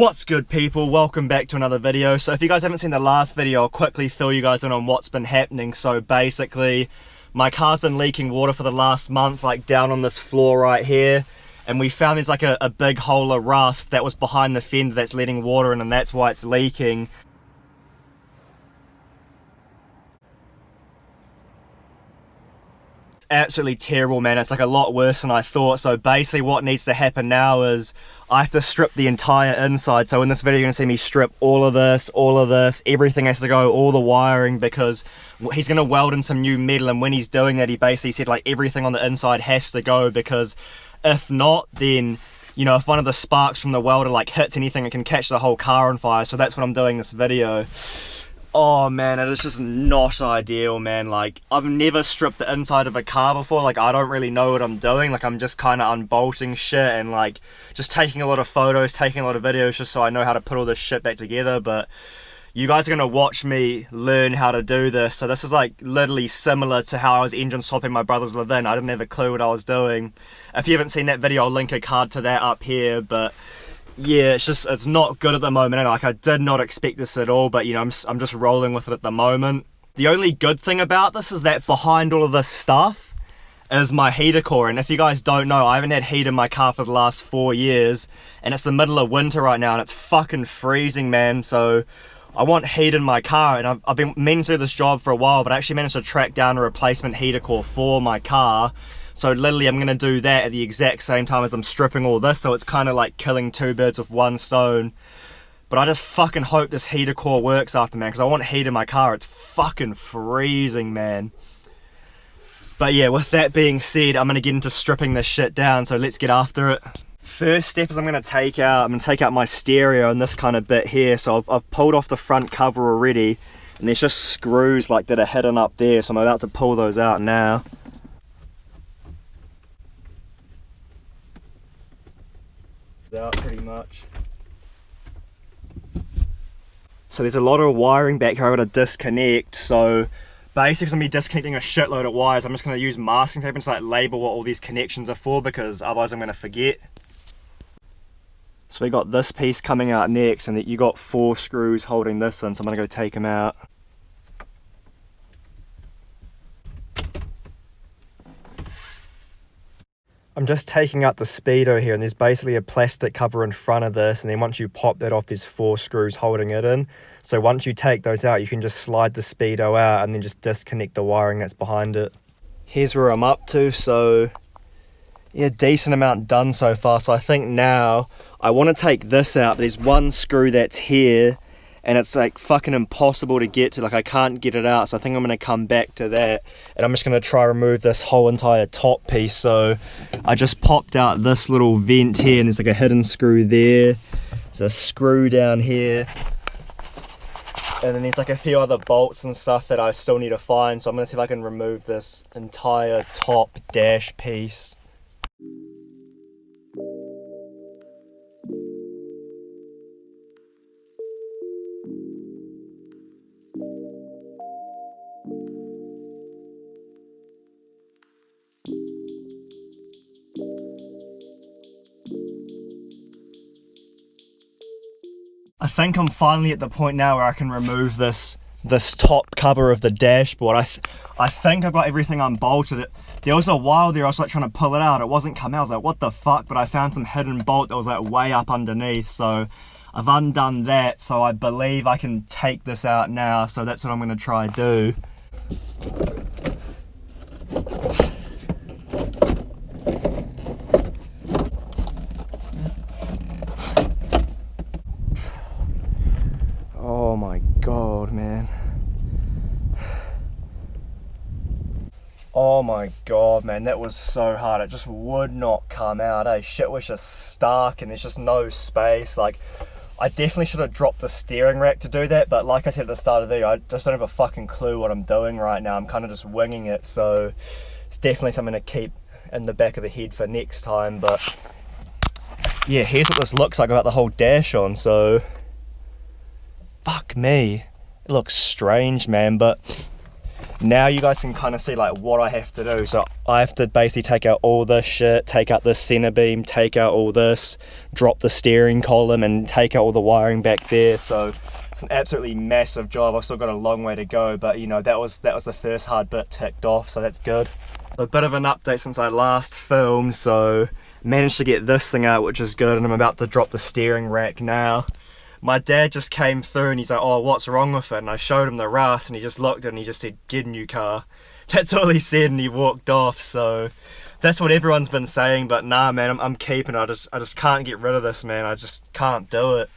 What's good, people? Welcome back to another video. So if you guys haven't seen the last video, I'll quickly fill you guys in on what's been happening. So basically, my car's been leaking water for the last month, like down on this floor right here. And we found there's like a big hole of rust that was behind the fender that's letting water in, and that's why it's leaking. Absolutely terrible, man. It's like a lot worse than I thought. So basically what needs to happen now is I have to strip the entire inside. So in this video you're going to see me strip all of this, everything has to go, all the wiring, because he's going to weld in some new metal, and when he's doing that he basically said like everything on the inside has to go, because if not, then you know, if one of the sparks from the welder like hits anything, it can catch the whole car on fire. So that's what I'm doing this video. Oh man, it is just not ideal, man. Like, I've never stripped the inside of a car before. Like, I don't really know what I'm doing. Like, I'm just kind of unbolting shit and like just taking a lot of photos, taking a lot of videos just so I know how to put all this shit back together. But you guys are gonna watch me learn how to do this. So this is like literally similar to how I was engine swapping my brother's Levin. I didn't have a clue what I was doing. If you haven't seen that video, I'll link a card to that up here. But yeah, it's not good at the moment. Like, I did not expect this at all, but you know, I'm just rolling with it at the moment. The only good thing about this is that behind all of this stuff is my heater core. And if you guys don't know, I haven't had heat in my car for the last 4 years, and it's the middle of winter right now and it's fucking freezing, man. So I want heat in my car, and I've been meaning to do this job for a while, but I actually managed to track down a replacement heater core for my car. So literally I'm going to do that at the exact same time as I'm stripping all this, so it's kind of like killing two birds with one stone. But I just fucking hope this heater core works after, man, because I want heat in my car. It's fucking freezing, man. But yeah, with that being said, I'm going to get into stripping this shit down, so let's get after it. First step is I'm going to take out my stereo and this kind of bit here. So I've pulled off the front cover already, and there's just screws like that are hidden up there, so I'm about to pull those out now. Out pretty much. So there's a lot of wiring back here I've got to disconnect. So basically I'm going to be disconnecting a shitload of wires. I'm just going to use masking tape and just like label what all these connections are for, because otherwise I'm going to forget. So we got this piece coming out next, and that you got 4 screws holding this in, so I'm going to go take them out. I'm just taking out the speedo here, and there's basically a plastic cover in front of this, and then once you pop that off, there's 4 screws holding it in. So once you take those out, you can just slide the speedo out and then just disconnect the wiring that's behind it. Here's where I'm up to. So yeah, decent amount done so far. So I think now I want to take this out, but there's one screw that's here and it's like fucking impossible to get to. Like, I can't get it out, so I think I'm going to come back to that, and I'm just going to try remove this whole entire top piece. So I just popped out this little vent here, and there's like a hidden screw there, there's a screw down here, and then there's like a few other bolts and stuff that I still need to find. So I'm going to see if I can remove this entire top dash piece. I think I'm finally at the point now where I can remove this top cover of the dashboard. I think I've got everything unbolted. There was a while there I was like trying to pull it out, it wasn't coming out. I was like, what the fuck? But I found some hidden bolt that was like way up underneath, so I've undone that. So I believe I can take this out now, so that's what I'm going to try to do. Oh my god, man. Oh my god, man, that was so hard. It just would not come out, eh? Shit was just stuck and there's just no space. Like, I definitely should have dropped the steering rack to do that, but like I said at the start of the video, I just don't have a fucking clue what I'm doing right now. I'm kind of just winging it, so it's definitely something to keep in the back of the head for next time. But yeah, here's what this looks like without the whole dash on. So fuck me, it looks strange, man, but Now you guys can kind of see like what I have to do. So I have to basically take out all this shit, take out this center beam, take out all this, drop the steering column and take out all the wiring back there. So it's an absolutely massive job. I've still got a long way to go, but you know, that was the first hard bit ticked off, so that's good. A bit of an update since I last filmed, so managed to get this thing out, which is good, and I'm about to drop the steering rack now. My dad just came through and he's like, oh, what's wrong with it? And I showed him the rust and he just looked at it and he just said, get a new car. That's all he said, and he walked off. So that's what everyone's been saying, but nah, man, I'm keeping it. I just can't get rid of this, man. I just can't do it.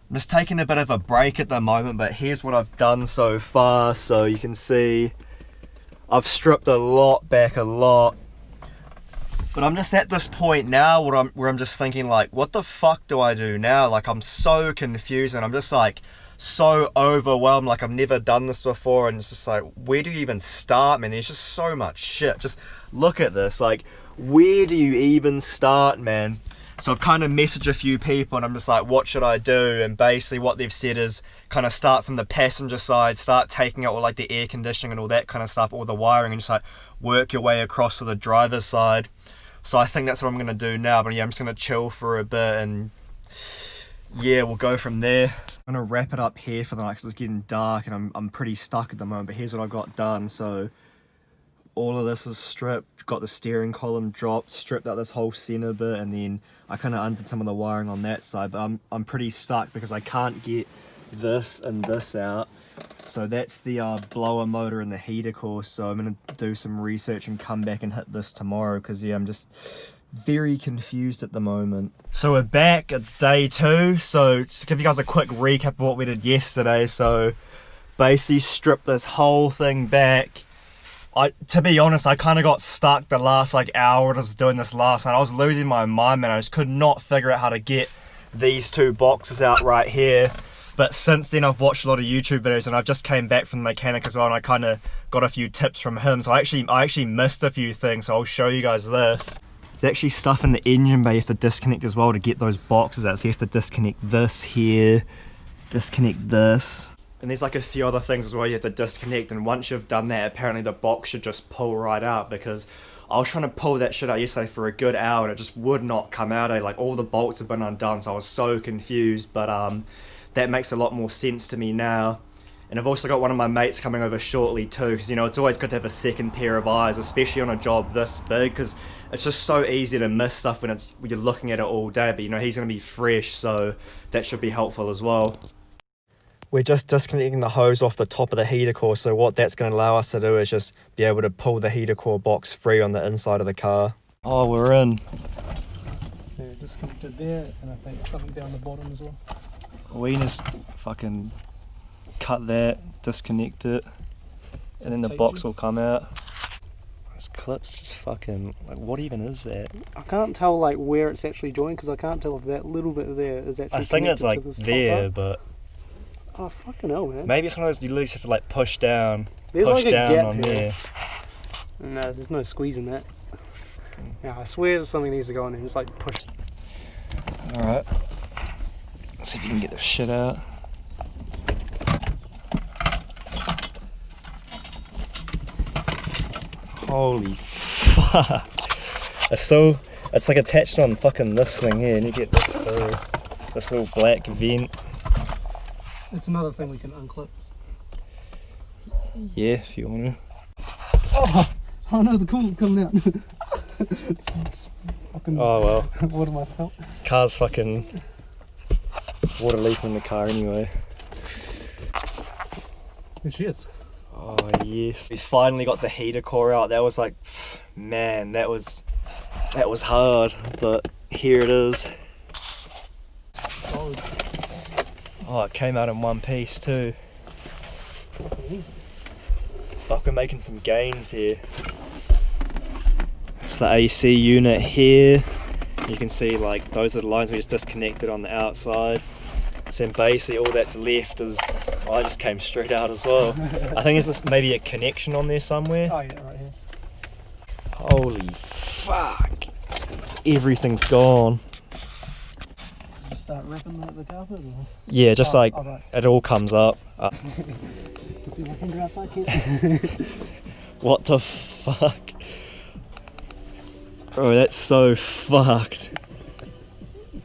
I'm just taking a bit of a break at the moment, but here's what I've done so far. So you can see I've stripped a lot back, a lot. But I'm just at this point now where I'm just thinking like, what the fuck do I do now? Like, I'm so confused and I'm just like so overwhelmed. Like, I've never done this before, and it's just like, where do you even start, man? There's just so much shit. Just look at this, like, where do you even start, man? So I've kind of messaged a few people and I'm just like, what should I do? And basically what they've said is kind of start from the passenger side, start taking out all like the air conditioning and all that kind of stuff, all the wiring, and just like work your way across to the driver's side. So I think that's what I'm going to do now. But yeah, I'm just going to chill for a bit and yeah, we'll go from there. I'm going to wrap it up here for the night because it's getting dark and I'm pretty stuck at the moment. But here's what I've got done. So all of this is stripped, got the steering column dropped, stripped out this whole center bit, and then I kind of undid some of the wiring on that side, but I'm pretty stuck because I can't get this and this out. So that's the blower motor and the heater core, so I'm going to do some research and come back and hit this tomorrow because yeah, I'm just very confused at the moment. So we're back, it's day 2, so just to give you guys a quick recap of what we did yesterday. So basically stripped this whole thing back. To be honest, I kind of got stuck the last like hour just doing this last night. I was losing my mind, man. I just could not figure out how to get these two boxes out right here. But since then I've watched a lot of YouTube videos and I've just came back from the mechanic as well, and I kind of got a few tips from him. So I actually missed a few things, so I'll show you guys this. There's actually stuff in the engine bay you have to disconnect as well to get those boxes out. So you have to disconnect this here, disconnect this. And there's like a few other things as well you have to disconnect, and once you've done that, apparently the box should just pull right out, because I was trying to pull that shit out yesterday for a good hour and it just would not come out. Like, all the bolts have been undone, so I was so confused, but that makes a lot more sense to me now. And I've also got one of my mates coming over shortly too, because you know, it's always good to have a second pair of eyes, especially on a job this big, because it's just so easy to miss stuff when you're looking at it all day. But you know, he's going to be fresh, so that should be helpful as well. We're just disconnecting the hose off the top of the heater core, so what that's going to allow us to do is just be able to pull the heater core box free on the inside of the car. Oh, we're in. Yeah, disconnected there, and I think something down the bottom as well. We just fucking cut that, disconnect it, and then the box will come out. This clip's just fucking, like, what even is that? I can't tell like where it's actually joined, because I can't tell if that little bit there is actually. I think it's like there, but. Oh fucking hell, man. Maybe it's one of those you literally have to like push down. There's push like a down gap on here. There. No, there's no squeezing that. Yeah, I swear something needs to go in there. Just like push. Alright. Let's see if you can get this shit out. Holy fuck. It's like attached on fucking this thing here, and you get this through this little black vent. It's another thing we can unclip. Yeah, if you want to. Oh no, the coolant's coming out. Fucking, oh well. What am I felt? Car's fucking. It's water leaking in the car anyway. There she is. Oh yes. We finally got the heater core out. That was like, man, that was hard, but here it is. Oh, it came out in one piece too. Easy. Fuck, we're making some gains here. It's the AC unit here. You can see like those are the lines we just disconnected on the outside. So then basically all that's left is, well, I just came straight out as well. I think there's maybe a connection on there somewhere. Oh yeah, right here. Holy fuck. Everything's gone. So just start ripping the carpet? Or? Yeah, just like right. it all comes up. Can see my finger outside, kid. What the fuck? Bro, that's so fucked.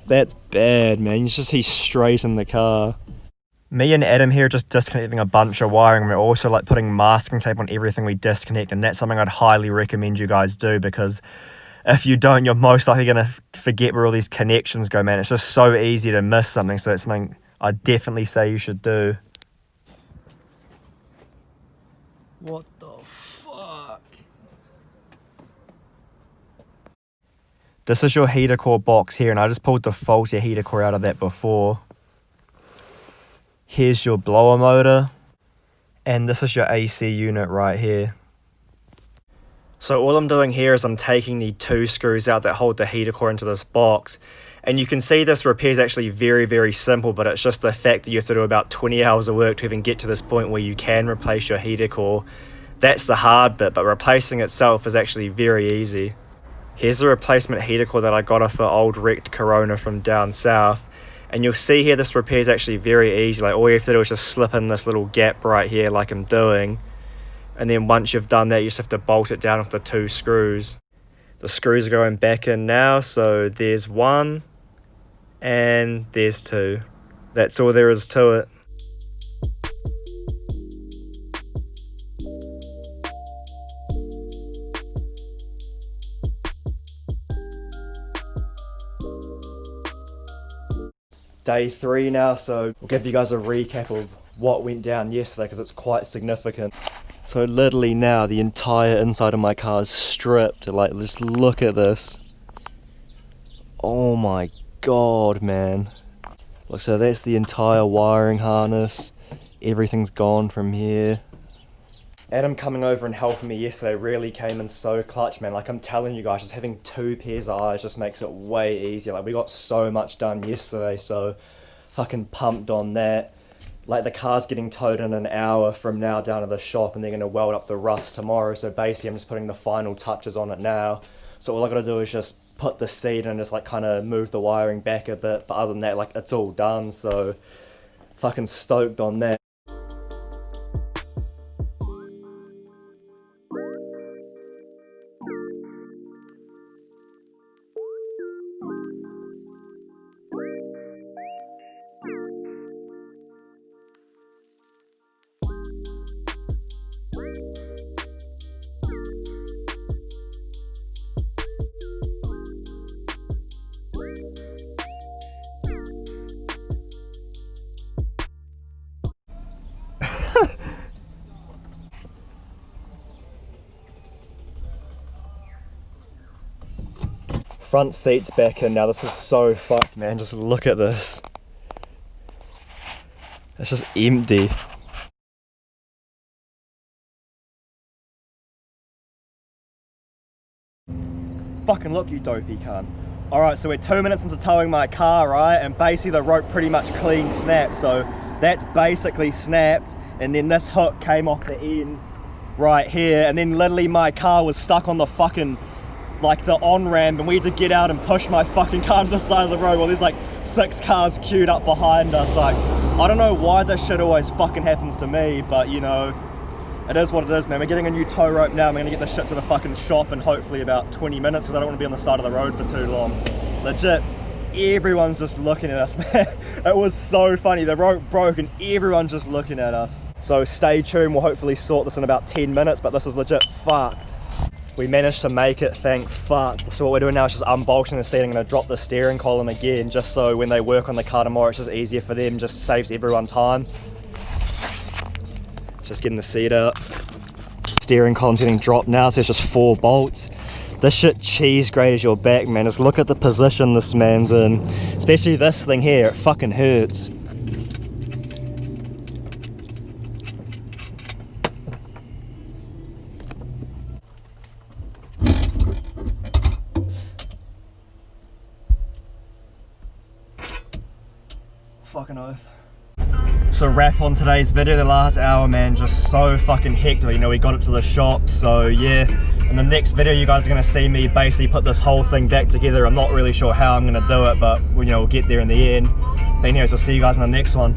That's bad, man. He's straight in the car. Me and Adam here are just disconnecting a bunch of wiring. We're also like putting masking tape on everything we disconnect, and that's something I'd highly recommend you guys do, because if you don't, you're most likely going to forget where all these connections go, man. It's just so easy to miss something, so that's something I'd definitely say you should do. What the fuck? This is your heater core box here, and I just pulled the faulty heater core out of that before. Here's your blower motor, and this is your AC unit right here. So all I'm doing here is I'm taking the 2 screws out that hold the heater core into this box, and you can see this repair is actually very, very simple, but it's just the fact that you have to do about 20 hours of work to even get to this point where you can replace your heater core. That's the hard bit, but replacing itself is actually very easy. Here's the replacement heater core that I got off an old wrecked Corona from down south. And you'll see here this repair is actually very easy. Like all you have to do is just slip in this little gap right here like I'm doing. And then once you've done that, you just have to bolt it down with the 2 screws. The screws are going back in now, so there's 1 and there's 2. That's all there is to it. Day 3 now, so we'll give you guys a recap of what went down yesterday because it's quite significant. So literally now the entire inside of my car is stripped. Like, just look at this. Oh my god, man. Look, so that's the entire wiring harness. Everything's gone from here. Adam coming over and helping me yesterday really came in so clutch, man. Like I'm telling you guys, just having 2 pairs of eyes just makes it way easier. Like we got so much done yesterday, so fucking pumped on that. Like the car's getting towed in an hour from now down to the shop, and they're gonna weld up the rust tomorrow. So basically I'm just putting the final touches on it now. So all I gotta do is just put the seat and just like kind of move the wiring back a bit. But other than that, like it's all done. So fucking stoked on that. Front seat's back in now. This is so fucked, man. Just look at this. It's just empty. Fucking look, you dopey cunt. Alright, so we're 2 minutes into towing my car, right? And basically the rope pretty much clean snapped. So that's basically snapped. And then this hook came off the end right here. And then literally my car was stuck on the fucking, like the on-ramp, and we had to get out and push my fucking car to the side of the road while there's like 6 cars queued up behind us. Like, I don't know why this shit always fucking happens to me, but you know, it is what it is, man. We're getting a new tow rope now. I'm gonna get this shit to the fucking shop in hopefully about 20 minutes because I don't want to be on the side of the road for too long. Legit, everyone's just looking at us, man. It was so funny. The rope broke and everyone's just looking at us. So stay tuned. We'll hopefully sort this in about 10 minutes, but this is legit fucked. We managed to make it, thank fuck. So what we're doing now is just unbolting the seat. I'm gonna drop the steering column again, just so when they work on the car tomorrow, it's just easier for them, just saves everyone time. Just getting the seat out. Steering column's getting dropped now, so it's just 4 bolts. This shit cheese grated your back, man. Just look at the position this man's in. Especially this thing here, it fucking hurts. fucking oath. So wrap on today's video. The last hour, man, just so fucking hectic. You know, we got it to the shop, so yeah. In the next video, you guys are gonna see me basically put this whole thing back together. I'm not really sure how I'm gonna do it, but you know, we'll get there in the end. But anyways, I'll see you guys in the next one.